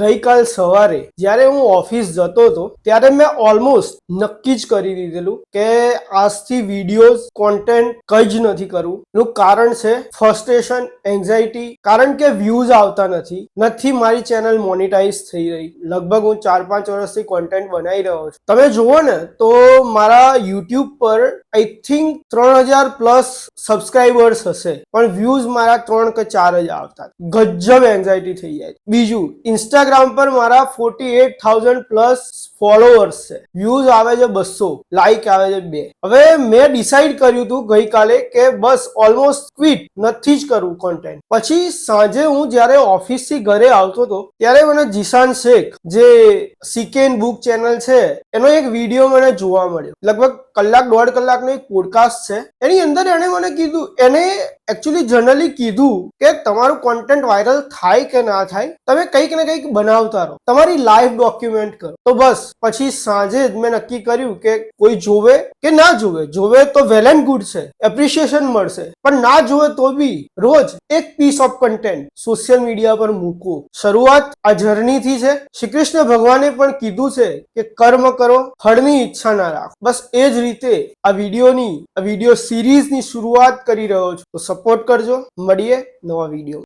ગઈકાલ સવારે જ્યારે હું ઓફિસ જતો હતો ત્યારે મેં ઓલમોસ્ટ નક્કી જ કરી દીધેલું કે આજથી વિડીયોઝ કોન્ટેન્ટ કઈ જ નથી કરવું. એનું કારણ છે ફ્રસ્ટ્રેશન, એન્ઝાયટી, કારણ કે વ્યૂઝ આવતા નથી મારી ચેનલ મોનેટાઇઝ થઈ રહી. લગભગ હું 4-5 વર્ષથી કોન્ટેન્ટ બનાવી રહ્યો છું. તમે જુઓ ને તો મારા યુટ્યુબ પર આઈ થિંક 3000 પ્લસ સબસ્ક્રાઇબર્સ હશે, પણ વ્યૂઝ મારા 3 કે 4 જ આવતા. ગજબ એન્ઝાયટી થઈ જાય. બીજું, ઇન્સ્ટાગ્રામ પર મારા 48,000 પ્લસ ફોલોઅર્સ છે, વ્યૂઝ આવે છે 200, લાઈક આવે છે 2. હવે મેં ડિસાઈડ કર્યું હતું ગઈકાલે કે બસ ઓલમોસ્ટ ક્વિટ, નથી જ કરવું કોન્ટેન્ટ. પછી સાંજે હું જ્યારે ઓફિસ થી ઘરે આવતો હતો ત્યારે મને જીશાન શેખ, જે સીકેન બુક ચેનલ છે, એનો એક વિડીયો મને જોવા મળ્યો. લગભગ 1-1.5 કલાકનો એક પોડકાસ્ટ છે. એની અંદર એને મને કીધું, એને એકચ્યુઅલી જનરલી કીધું કે તમારું કોન્ટેન્ટ વાયરલ થાય કે ના થાય, તમે કંઈક ને કંઈક બનાવતા રહો, તમારી લાઈફ ડોક્યુમેન્ટ કરો. તો બસ પછી સાંજે જ મેં નક્કી કર્યું કે કોઈ જોવે કે ના જોવે તો વેલ એન્ડ ગુડ છે, એપ્રિશિએશન મળશે, પણ ના જોવે તો બી રોજ એક piece of content social media પર મૂકો. શરૂઆત આ જર્નીથી છે. શ્રી કૃષ્ણ ભગવાને પણ કીધું છે કે કર્મ કરો, ફળની ઈચ્છા ના રાખો. બસ એ જ રીતે આ વિડીયો સિરીઝની શરૂઆત કરી રહ્યો છું. તો સપોર્ટ કરજો. મળીએ નવા વિડીયો.